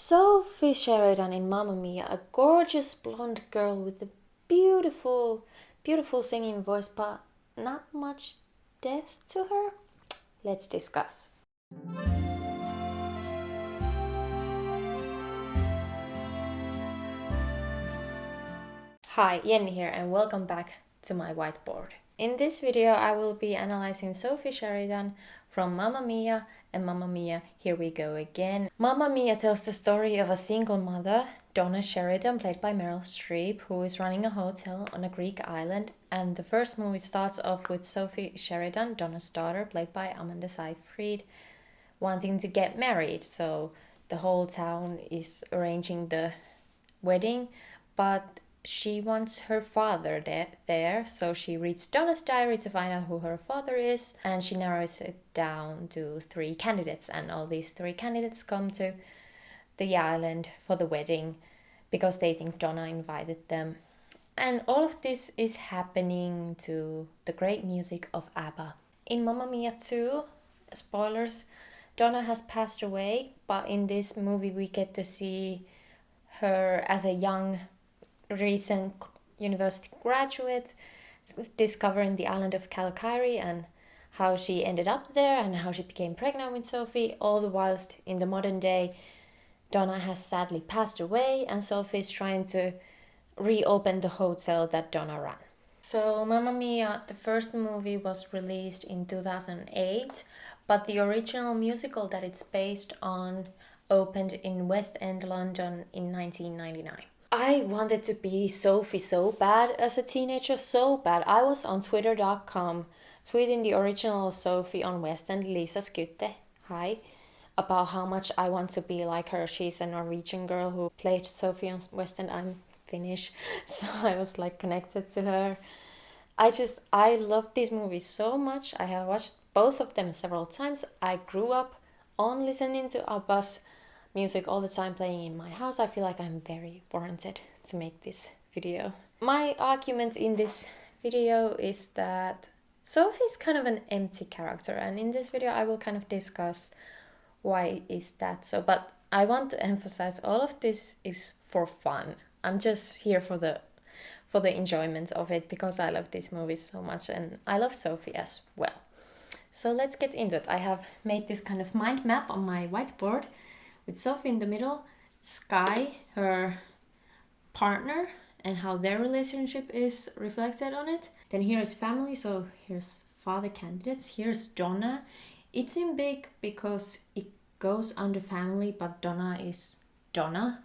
Sophie Sheridan in Mamma Mia, a gorgeous blonde girl with a beautiful, beautiful singing voice, but not much depth to her. Let's discuss. Hi, Jenny here, and welcome back to my whiteboard. In this video, I will be analyzing Sophie Sheridan from Mamma Mia and Mamma Mia, Here We Go Again. Mamma Mia tells the story of a single mother, Donna Sheridan, played by Meryl Streep, who is running a hotel on a Greek island. And the first movie starts off with Sophie Sheridan, Donna's daughter, played by Amanda Seyfried, wanting to get married. So the whole town is arranging the wedding, but she wants her father there, so she reads Donna's diary to find out who her father is, and she narrows it down to 3 candidates, and all these 3 candidates come to the island for the wedding because they think Donna invited them. And all of this is happening to the great music of ABBA. In Mamma Mia 2, spoilers, Donna has passed away, but in this movie we get to see her as a young recent university graduate discovering the island of Kalakairi and how she ended up there and how she became pregnant with Sophie, all the whilst in the modern day Donna has sadly passed away and Sophie is trying to reopen the hotel that Donna ran. So Mamma Mia, the first movie, was released in 2008, but the original musical that it's based on opened in West End, London in 1999. I wanted to be Sophie so bad as a teenager, so bad. I was on twitter.com tweeting the original Sophie on West End, Lisa Skutte, hi, about how much I want to be like her. She's a Norwegian girl who played Sophie on West End. I'm Finnish, so I was like connected to her. I love these movies so much. I have watched both of them several times. I grew up on listening to ABBA's music all the time playing in my house. I feel like I'm very warranted to make this video. My argument in this video is that Sophie is kind of an empty character, and in this video I will kind of discuss why is that so, but I want to emphasize all of this is for fun. I'm just here for the enjoyment of it because I love these movies so much and I love Sophie as well. So let's get into it. I have made this kind of mind map on my whiteboard with Sophie in the middle, Sky, her partner, and how their relationship is reflected on it. Then here is family, so here's father candidates. Here's Donna. It's in big because it goes under family, but Donna is Donna.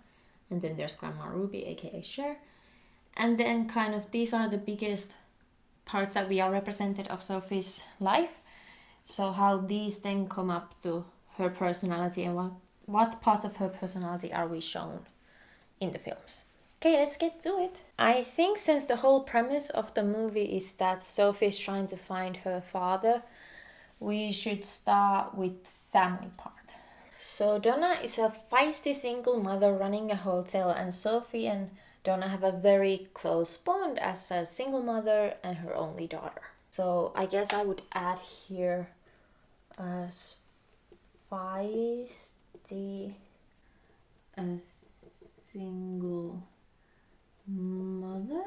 And then there's Grandma Ruby, aka Cher. And then kind of these are the biggest parts that we are represented of Sophie's life. So how these then come up to her personality and what parts of her personality are we shown in the films. Okay, let's get to it. I think since the whole premise of the movie is that Sophie is trying to find her father, we should start with family part. So Donna is a feisty single mother running a hotel, and Sophie and Donna have a very close bond as a single mother and her only daughter. So I guess I would add here as feisty, a single mother.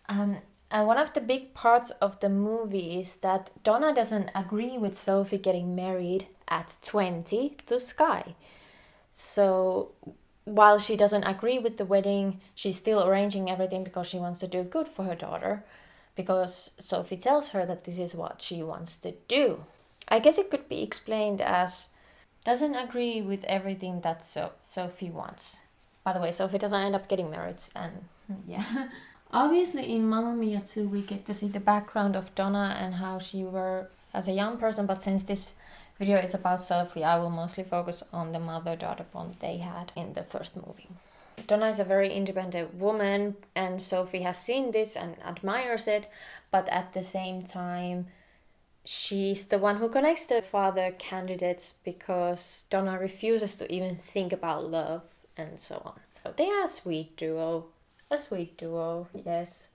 And one of the big parts of the movie is that Donna doesn't agree with Sophie getting married at 20 to Sky. So while she doesn't agree with the wedding, she's still arranging everything because she wants to do good for her daughter, because Sophie tells her that this is what she wants to do. I guess it could be explained as doesn't agree with everything that Sophie wants. By the way, Sophie doesn't end up getting married, and yeah. Obviously in Mamma Mia 2 we get to see the background of Donna and how she were as a young person, but since this video is about Sophie, I will mostly focus on the mother-daughter bond they had in the first movie. Donna is a very independent woman, and Sophie has seen this and admires it, but at the same time she's the one who connects the father candidates because Donna refuses to even think about love and so on. They are a sweet duo, yes.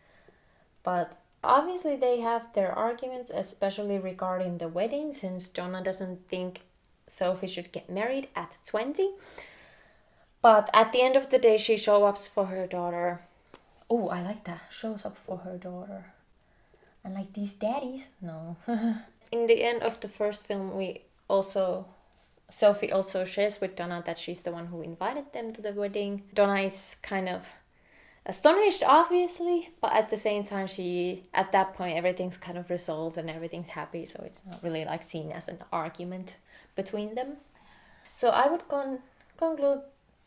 But obviously they have their arguments, especially regarding the wedding, since Donna doesn't think Sophie should get married at 20. But at the end of the day, she shows up for her daughter. Oh, I like that. Shows up for her daughter. And like these daddies. No. In the end of the first film, Sophie also shares with Donna that she's the one who invited them to the wedding. Donna is kind of astonished, obviously, but at the same time, at that point, everything's kind of resolved and everything's happy, so it's not really like seen as an argument between them. So I would conclude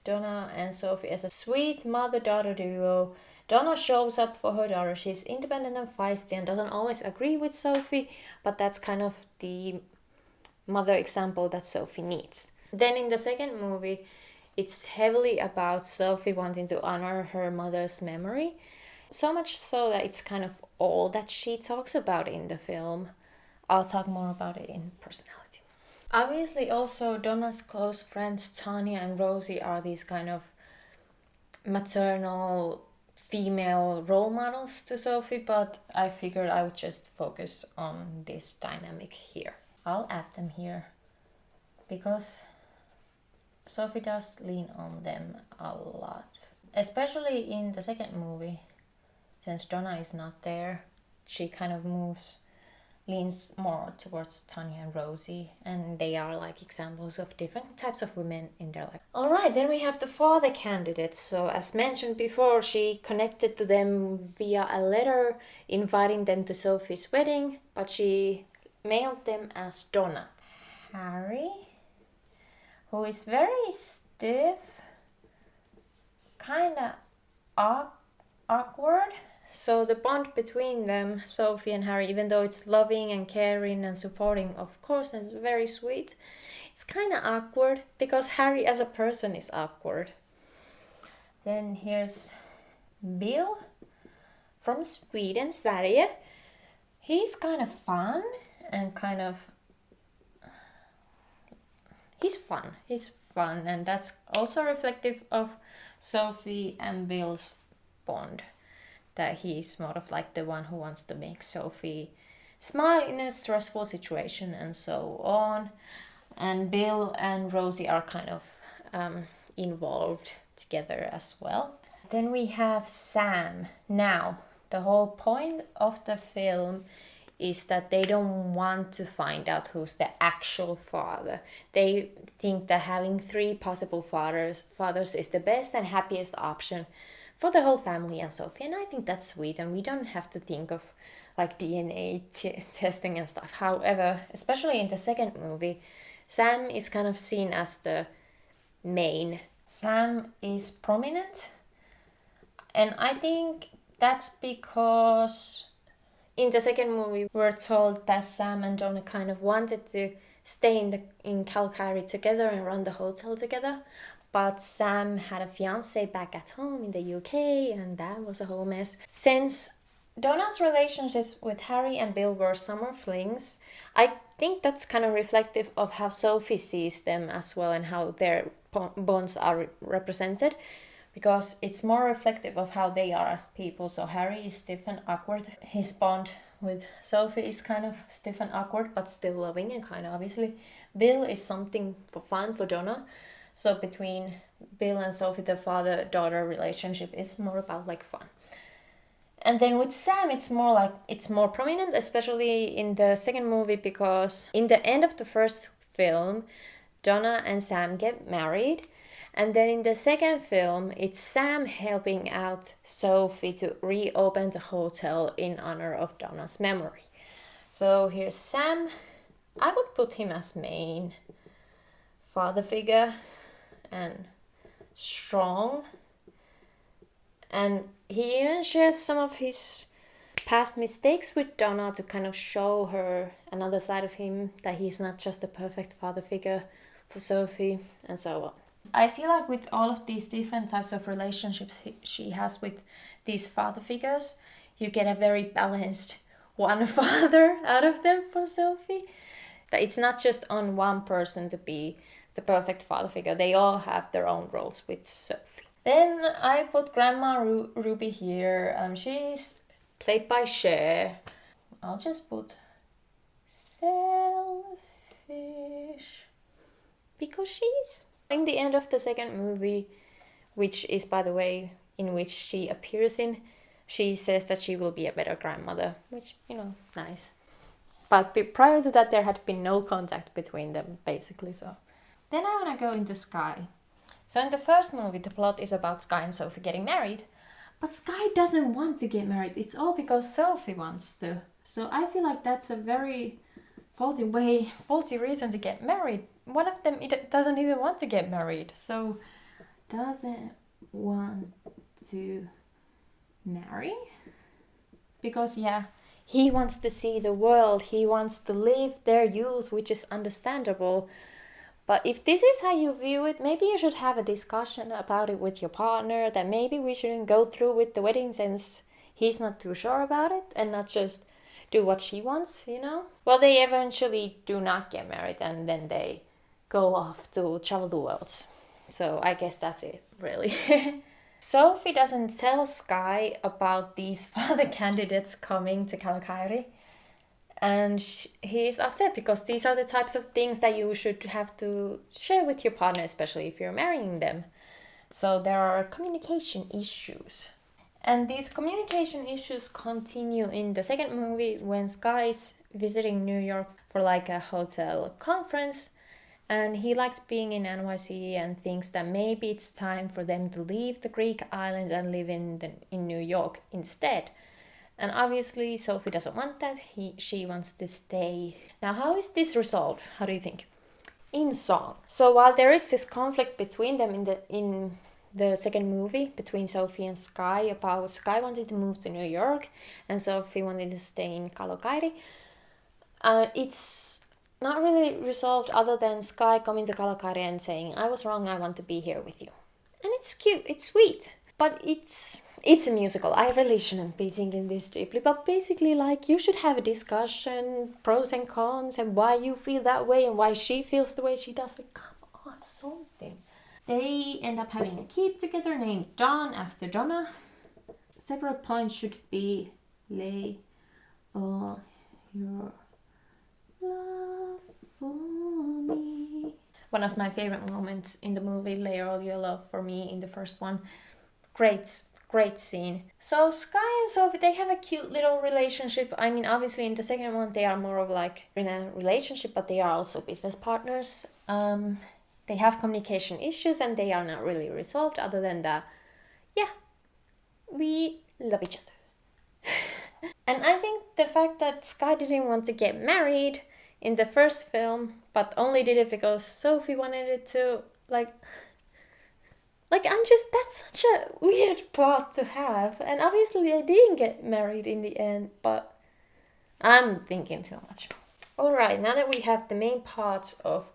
Donna and Sophie as a sweet mother-daughter duo. Donna shows up for her daughter. She's independent and feisty and doesn't always agree with Sophie, but that's kind of the mother example that Sophie needs. Then in the second movie, it's heavily about Sophie wanting to honor her mother's memory. So much so that it's kind of all that she talks about in the film. I'll talk more about it in personality. Obviously, also Donna's close friends Tanya and Rosie are these kind of maternal female role models to Sophie, but I figured I would just focus on this dynamic here. I'll add them here because Sophie does lean on them a lot. Especially in the second movie, since Donna is not there, she kind of leans more towards Tanya and Rosie, and they are like examples of different types of women in their life. Alright, then we have the father candidates. So as mentioned before, she connected to them via a letter inviting them to Sophie's wedding, but she mailed them as Donna. Harry, who is very stiff, kinda awkward. So the bond between them, Sophie and Harry, even though it's loving and caring and supporting, of course, and it's very sweet, it's kind of awkward because Harry as a person is awkward. Then here's Bill from Sweden, Sverige. He's kind of fun and he's fun, and that's also reflective of Sophie and Bill's bond. That he's sort of like the one who wants to make Sophie smile in a stressful situation and so on. And Bill and Rosie are kind of involved together as well. Then we have Sam. Now, the whole point of the film is that they don't want to find out who's the actual father. They think that having 3 possible fathers is the best and happiest option for the whole family and Sophie, and I think that's sweet, and we don't have to think of like DNA testing and stuff. However, especially in the second movie, Sam is kind of seen as the main. Sam is prominent, and I think that's because in the second movie we're told that Sam and Donna kind of wanted to stay in Calgary together and run the hotel together. But Sam had a fiance back at home in the UK, and that was a whole mess. Since Donna's relationships with Harry and Bill were summer flings, I think that's kind of reflective of how Sophie sees them as well and how their bonds are represented, because it's more reflective of how they are as people. So Harry is stiff and awkward. His bond with Sophie is kind of stiff and awkward, but still loving and kind of obviously. Bill is something for fun for Donna. So between Bill and Sophie, the father-daughter relationship is more about like fun. And then with Sam, it's more prominent, especially in the second movie, because in the end of the first film, Donna and Sam get married. And then in the second film, it's Sam helping out Sophie to reopen the hotel in honor of Donna's memory. So here's Sam. I would put him as main father figure and strong, and he even shares some of his past mistakes with Donna to kind of show her another side of him, that he's not just the perfect father figure for Sophie and so on. I feel like with all of these different types of relationships she has with these father figures, you get a very balanced one father out of them for Sophie. That it's not just on one person to be the perfect father figure. They all have their own roles with Sophie. Then I put Grandma Ruby here. She's played by Cher. I'll just put selfish. because she is. In the end of the second movie, which is, by the way, in which she appears in, she says that she will be a better grandmother, which, nice. But prior to that, there had been no contact between them, basically, so. Then I want to go into Sky. So in the first movie, the plot is about Sky and Sophie getting married. But Sky doesn't want to get married. It's all because Sophie wants to. So I feel like that's a very faulty reason to get married. One of them doesn't even want to get married. So doesn't want to marry? Because he wants to see the world. He wants to live their youth, which is understandable. But if this is how you view it, maybe you should have a discussion about it with your partner, that maybe we shouldn't go through with the wedding since he's not too sure about it, and not just do what she wants, Well, they eventually do not get married, and then they go off to travel the world. So I guess that's it, really. Sophie doesn't tell Sky about these father candidates coming to Kalakairi. And he's upset because these are the types of things that you should have to share with your partner, especially if you're marrying them. So there are communication issues. And these communication issues continue in the second movie when Sky's visiting New York for like a hotel conference. And he likes being in NYC and thinks that maybe it's time for them to leave the Greek island and live in New York instead. And obviously Sophie doesn't want that. She wants to stay. Now, how is this resolved? How do you think? In song. So while there is this conflict between them in the second movie, between Sophie and Sky, about Sky wanted to move to New York and Sophie wanted to stay in Kalakairi, it's not really resolved other than Sky coming to Kalakairi and saying, I was wrong, I want to be here with you. And it's cute, it's sweet, but it's a musical. I really shouldn't be thinking this deeply, but basically, like, you should have a discussion, pros and cons, and why you feel that way and why she feels the way she does. Like, come on, something. They end up having a kid together named Dawn after Donna. Separate points should be lay all your love for me. One of my favorite moments in the movie, Lay All Your Love for Me, in the first one. Great scene. So Sky and Sophie, they have a cute little relationship. I mean, obviously in the second one they are more of like in a relationship, but they are also business partners. They have communication issues and they are not really resolved other than that, we love each other. And I think the fact that Sky didn't want to get married in the first film, but only did it because Sophie wanted it to, that's such a weird plot to have. And obviously I didn't get married in the end, but I'm thinking too much. Alright, now that we have the main parts of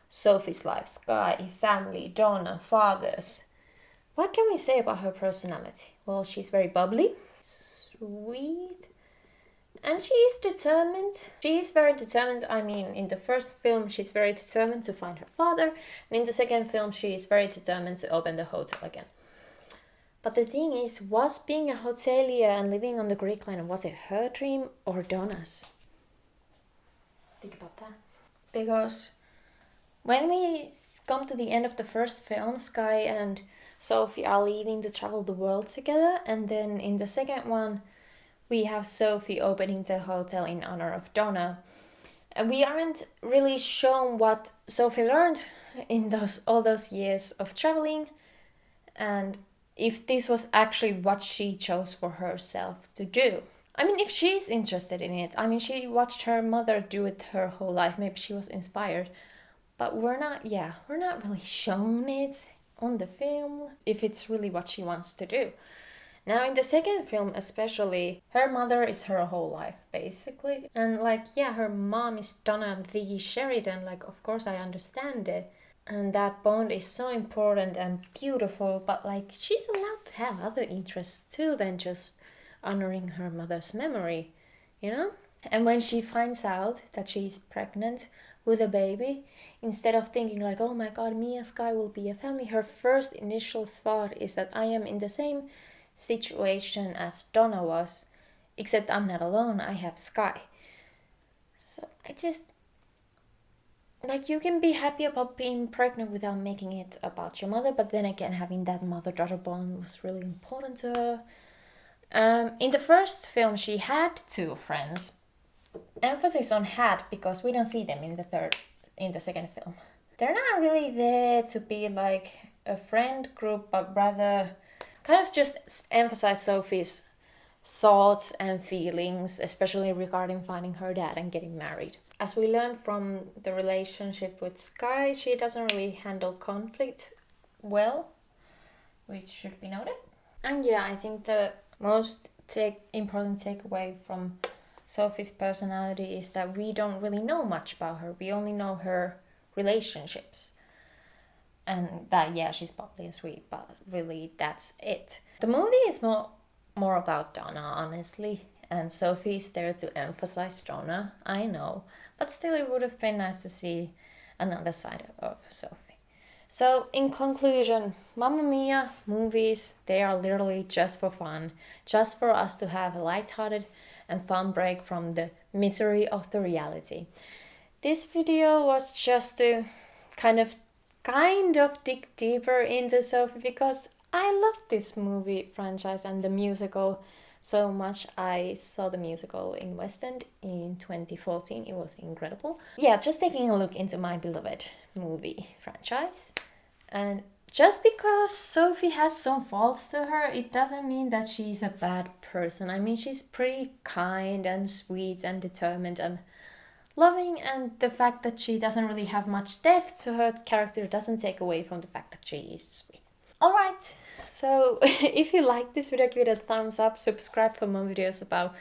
Sophie's life, Sky, family, Donna, fathers, what can we say about her personality? Well, she's very bubbly, sweet, and she is determined. She is very determined. I mean, in the first film, she's very determined to find her father. And in the second film, she is very determined to open the hotel again. But the thing is, was being a hotelier and living on the Greek line, was it her dream or Donna's? Think about that. Because when we come to the end of the first film, Sky and Sophie are leaving to travel the world together. And then in the second one, we have Sophie opening the hotel in honor of Donna. And we aren't really shown what Sophie learned in all those years of traveling, and if this was actually what she chose for herself to do. I mean, if she's interested in it, I mean, she watched her mother do it her whole life, maybe she was inspired, but we're not really shown it on the film, if it's really what she wants to do. Now, in the second film especially, her mother is her whole life, basically. And her mom is Donna the Sheridan, of course I understand it. And that bond is so important and beautiful, but she's allowed to have other interests too than just honoring her mother's memory, And when she finds out that she's pregnant with a baby, instead of thinking oh my god, me and Sky will be a family, her first initial thought is that I am in the same situation as Donna was, except I'm not alone, I have Sky. So like, you can be happy about being pregnant without making it about your mother, but then again, having that mother-daughter bond was really important to her. In the first film, she had two friends. Emphasis on had, because we don't see them in the second film. They're not really there to be like a friend group, but rather kind of just emphasize Sophie's thoughts and feelings, especially regarding finding her dad and getting married. As we learned from the relationship with Sky, she doesn't really handle conflict well, which should be noted. And yeah, I think the most important takeaway from Sophie's personality is that we don't really know much about her. We only know her relationships. And that, yeah, she's bubbly and sweet, but really that's it. The movie is more about Donna, honestly. And Sophie's there to emphasize Donna, I know. But still, it would have been nice to see another side of Sophie. So, in conclusion, Mamma Mia movies, they are literally just for fun, just for us to have a lighthearted and fun break from the misery of the reality. This video was just to kind of dig deeper into Sophie, because I love this movie franchise and the musical so much. I saw the musical in West End in 2014. It was incredible. Yeah, just taking a look into my beloved movie franchise. And just because Sophie has some faults to her, it doesn't mean that she's a bad person. I mean, she's pretty kind and sweet and determined and loving, and the fact that she doesn't really have much depth to her character doesn't take away from the fact that she is sweet. Alright, so if you like this video, give it a thumbs up, subscribe for more videos about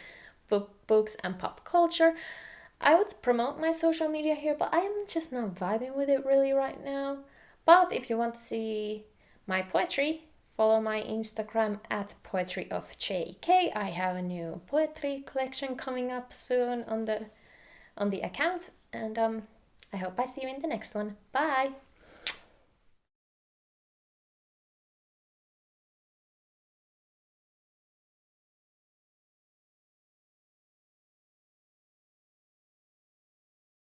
books and pop culture. I would promote my social media here, but I am just not vibing with it really right now. But if you want to see my poetry, follow my Instagram at poetryofjk. I have a new poetry collection coming up soon on the account, and I hope I see you in the next one. Bye!